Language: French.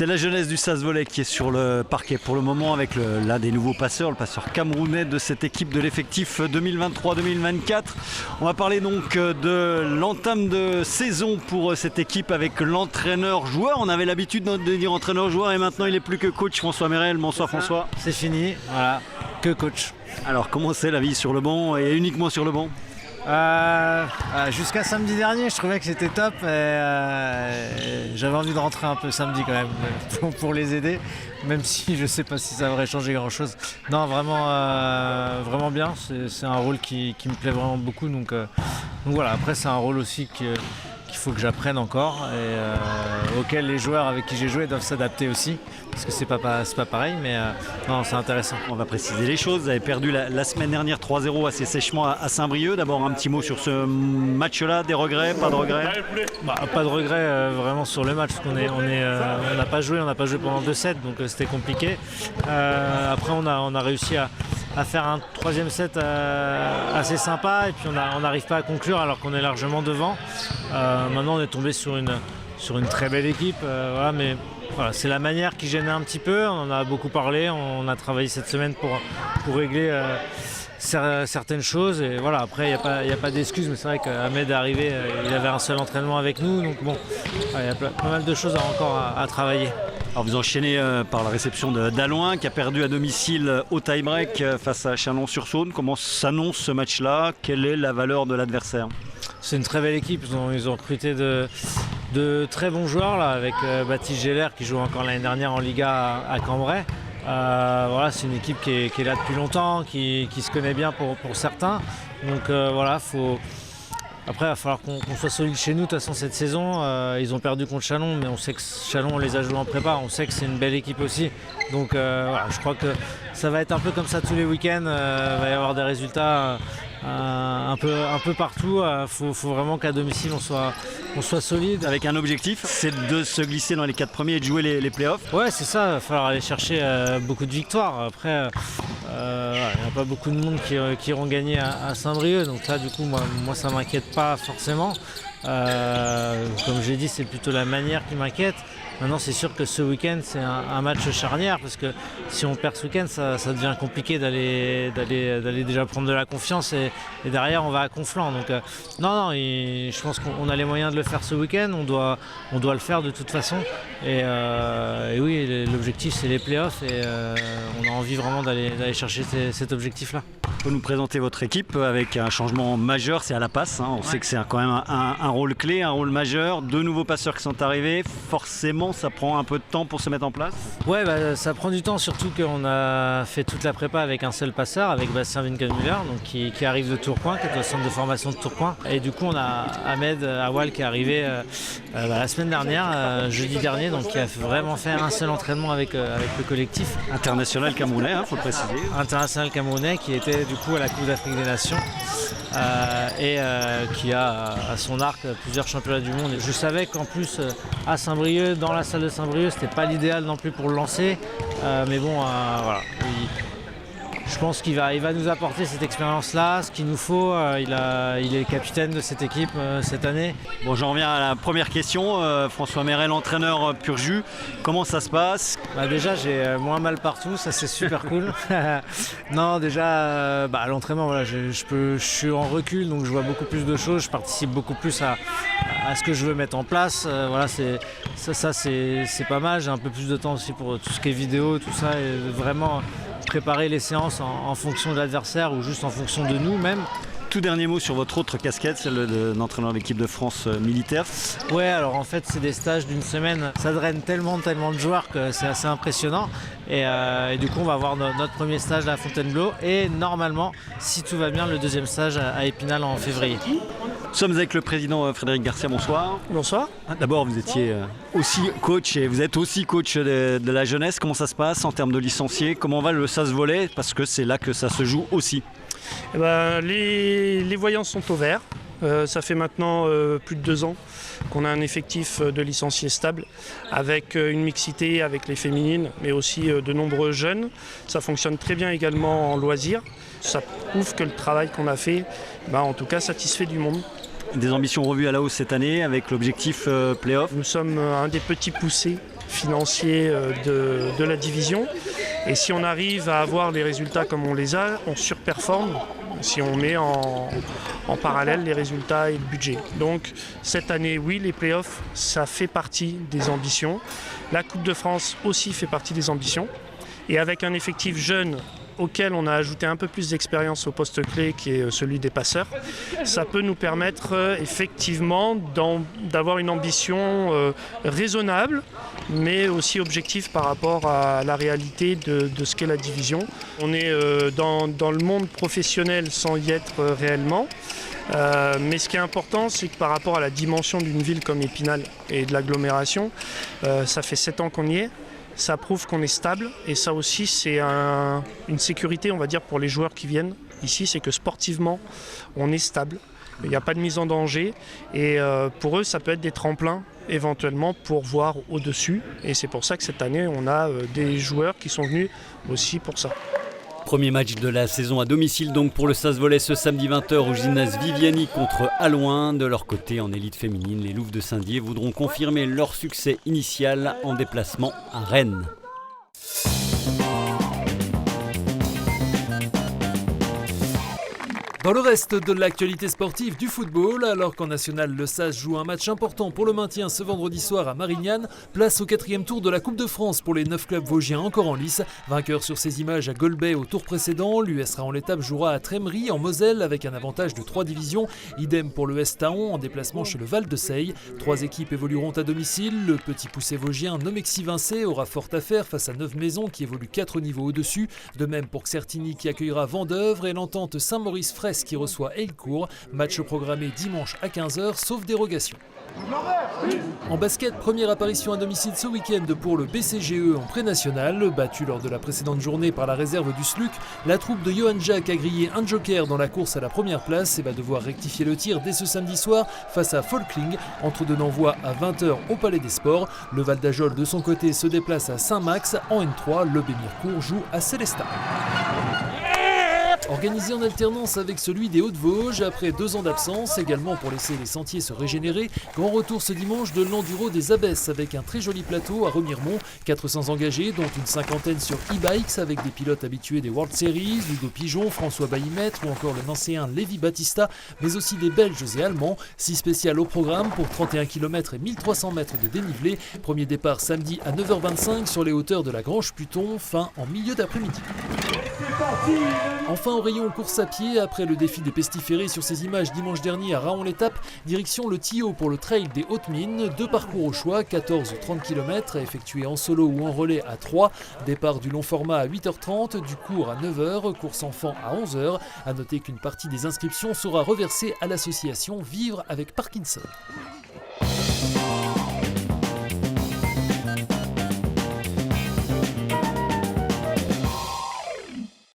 C'est la jeunesse du SAS Volley qui est sur le parquet pour le moment avec l'un des nouveaux passeurs, le passeur camerounais de cette équipe de l'effectif 2023-2024. On va parler donc de l'entame de saison pour cette équipe avec l'entraîneur-joueur. On avait l'habitude de dire entraîneur-joueur et maintenant il n'est plus que coach. François Merel, bonsoir François. C'est fini, voilà, que coach. Alors comment c'est la vie sur le banc et uniquement sur le banc? Jusqu'à samedi dernier, je trouvais que c'était top et j'avais envie de rentrer un peu samedi quand même pour les aider, même si je ne sais pas si ça devrait changer grand chose. Non, vraiment bien, c'est un rôle qui me plaît vraiment beaucoup, donc voilà, après c'est un rôle aussi qu'il faut que j'apprenne encore et auquel les joueurs avec qui j'ai joué doivent s'adapter aussi, parce que c'est pas pareil, mais non, c'est intéressant. On va préciser les choses. Vous avez perdu la semaine dernière 3-0 assez sèchement à Saint-Brieuc. D'abord un petit mot sur ce match-là, des regrets, pas de regrets? Pas de regrets vraiment sur le match, parce qu'on n'a pas joué pendant 2 sets, donc c'était compliqué. Après on a réussi à faire un 3e set assez sympa et puis on n'arrive pas à conclure alors qu'on est largement devant. Maintenant on est tombé sur une très belle équipe, voilà, mais voilà, c'est la manière qui gênait un petit peu. On en a beaucoup parlé, on a travaillé cette semaine pour régler certaines choses et voilà, après il n'y a pas d'excuses, mais c'est vrai qu'Ahmed est arrivé, il avait un seul entraînement avec nous, donc bon, il y a pas mal de choses encore à travailler. Alors vous enchaînez par la réception d'Alouin qui a perdu à domicile au tie-break face à Chalon-sur-Saône. Comment s'annonce ce match-là? Quelle est la valeur de l'adversaire? C'est une très belle équipe, ils ont recruté de très bons joueurs là, avec Baptiste Geller qui joue encore l'année dernière en Liga à Cambrai. Voilà, c'est une équipe qui est là depuis longtemps, qui se connaît bien pour certains. Donc voilà, après il va falloir qu'on soit solide chez nous. De toute façon cette saison, ils ont perdu contre Chalon, mais on sait que Chalon on les a joués en prépa, on sait que c'est une belle équipe aussi. Donc voilà, je crois que ça va être un peu comme ça tous les week-ends, il va y avoir des résultats un peu partout. Faut vraiment qu'à domicile on soit solide. Avec un objectif, c'est de se glisser dans les 4 premiers et de jouer les playoffs. Ouais, c'est ça, il va falloir aller chercher beaucoup de victoires. Après, il n'y a pas beaucoup de monde qui iront gagner à Saint-Brieuc, donc là du coup moi ça m'inquiète pas forcément. Comme j'ai dit, c'est plutôt la manière qui m'inquiète. Maintenant c'est sûr que ce week-end c'est un match charnière, parce que si on perd ce week-end ça devient compliqué d'aller déjà prendre de la confiance et derrière on va à Conflans. Donc non, je pense qu'on a les moyens de le faire ce week-end, on doit le faire de toute façon et oui, l'objectif c'est les playoffs et on a envie vraiment d'aller chercher cet objectif-là. Vous pouvez nous présenter votre équipe avec un changement majeur, c'est à la passe, hein. On sait que c'est quand même un rôle clé, un rôle majeur, 2 nouveaux passeurs qui sont arrivés, forcément ça prend un peu de temps pour se mettre en place? Ouais, ça prend du temps, surtout qu'on a fait toute la prépa avec un seul passeur, avec Bastien Winkelmüller, donc qui arrive de Tourcoing, qui est au centre de formation de Tourcoing. Et du coup on a Ahmed Awal qui est arrivé la semaine dernière, jeudi dernier, donc qui a vraiment fait un seul entraînement avec le collectif. International camerounais, faut le préciser. International camerounais qui était du coup à la Coupe d'Afrique des Nations et qui a à son arc plusieurs championnats du monde. Et je savais qu'en plus à Saint-Brieuc, dans la salle de Saint-Brieuc, c'était pas l'idéal non plus pour le lancer, mais bon voilà. Je pense qu'il va nous apporter cette expérience-là, ce qu'il nous faut. Il est capitaine de cette équipe cette année. Bon, j'en reviens à la première question. François Merel, entraîneur pur jus. Comment ça se passe? Déjà, j'ai moins mal partout, ça c'est super cool. Non, déjà, à l'entraînement, voilà, je suis en recul, donc je vois beaucoup plus de choses. Je participe beaucoup plus à ce que je veux mettre en place. Voilà, c'est pas mal. J'ai un peu plus de temps aussi pour tout ce qui est vidéo, tout ça, et vraiment préparer les séances en fonction de l'adversaire ou juste en fonction de nous même. Tout dernier mot sur votre autre casquette, celle d'entraîneur de l'équipe de France militaire. Ouais, alors en fait c'est des stages d'1 semaine, ça draine tellement de joueurs que c'est assez impressionnant et du coup on va avoir notre premier stage à Fontainebleau et normalement, si tout va bien, le 2e stage à Épinal en février. Nous sommes avec le président Frédéric Garcia, bonsoir. Bonsoir. D'abord, vous étiez aussi coach et vous êtes aussi coach de la jeunesse. Comment ça se passe en termes de licenciés? Comment va le SAS Volley? Parce que c'est là que ça se joue aussi. Les voyants sont au vert. Ça fait maintenant plus de 2 ans qu'on a un effectif de licenciés stable avec une mixité avec les féminines, mais aussi de nombreux jeunes. Ça fonctionne très bien également en loisirs. Ça prouve que le travail qu'on a fait, en tout cas, satisfait du monde. Des ambitions revues à la hausse cette année avec l'objectif play-off. Nous sommes un des petits poussés financiers de la division. Et si on arrive à avoir les résultats comme on les a, on surperforme si on met en parallèle les résultats et le budget. Donc cette année, oui, les playoffs, ça fait partie des ambitions. La Coupe de France aussi fait partie des ambitions. Et avec un effectif jeune auquel on a ajouté un peu plus d'expérience au poste clé qui est celui des passeurs, ça peut nous permettre effectivement d'avoir une ambition raisonnable, mais aussi objective par rapport à la réalité de ce qu'est la division. On est dans le monde professionnel sans y être réellement. Mais ce qui est important, c'est que par rapport à la dimension d'une ville comme Épinal et de l'agglomération, ça fait 7 ans qu'on y est. Ça prouve qu'on est stable et ça aussi c'est une sécurité on va dire pour les joueurs qui viennent ici, c'est que sportivement on est stable, il n'y a pas de mise en danger et pour eux ça peut être des tremplins éventuellement pour voir au-dessus et c'est pour ça que cette année on a des joueurs qui sont venus aussi pour ça. Premier match de la saison à domicile donc pour le Stade Volley ce samedi 20h au gymnase Viviani contre Alouin. De leur côté en élite féminine, les Louves de Saint-Dié voudront confirmer leur succès initial en déplacement à Rennes. Dans le reste de l'actualité sportive du football, alors qu'en national le SAS joue un match important pour le maintien ce vendredi soir à Marignane, place au 4e tour de la Coupe de France pour les 9 clubs vosgiens encore en lice. Vainqueur sur ces images à Golbey au tour précédent, l'US Raon-l'Étape jouera à Trémery en Moselle avec un avantage de 3 divisions. Idem pour l'ES Taon en déplacement chez le Val de Seille. 3 équipes évolueront à domicile. Le petit poussé vosgien Nomexy-Vincé aura fort à faire face à 9 maisons qui évoluent 4 niveaux au-dessus. De même pour Certigny qui accueillera Vendeuvre et l'entente Saint-Maurice-Fraisse qui reçoit Heillecourt. Match programmé dimanche à 15h, sauf dérogation. En basket, première apparition à domicile ce week-end pour le BCGE en pré-national. Battu lors de la précédente journée par la réserve du SLUC, la troupe de Johan Jack a grillé un joker dans la course à la première place et va devoir rectifier le tir dès ce samedi soir face à Folkling. Entre-deux d'envoi à 20h au Palais des Sports. Le Val d'Ajol de son côté se déplace à Saint-Max. En N3, le Bémircourt joue à Célestat. Organisé en alternance avec celui des Hauts-de-Vosges, après 2 ans d'absence, également pour laisser les sentiers se régénérer, grand retour ce dimanche de l'Enduro des Abbesses avec un très joli plateau à Remiremont, 400 engagés dont une cinquantaine sur e-bikes avec des pilotes habitués des World Series, Hugo Pigeon, François Baillimètre ou encore le Nancéen Lévi Battista, mais aussi des Belges et Allemands. 6 spéciales au programme pour 31 km et 1300 mètres de dénivelé. Premier départ samedi à 9h25 sur les hauteurs de la Grange-Puton, fin en milieu d'après-midi. Enfin au rayon course à pied, après le défi des pestiférés sur ces images dimanche dernier à Raon-l'Étape, direction le Tillot pour le trail des Hautes-Mines, 2 parcours au choix, 14 ou 30 km à effectuer en solo ou en relais à 3, départ du long format à 8h30, du court à 9h, course enfant à 11h. A noter qu'une partie des inscriptions sera reversée à l'association Vivre avec Parkinson.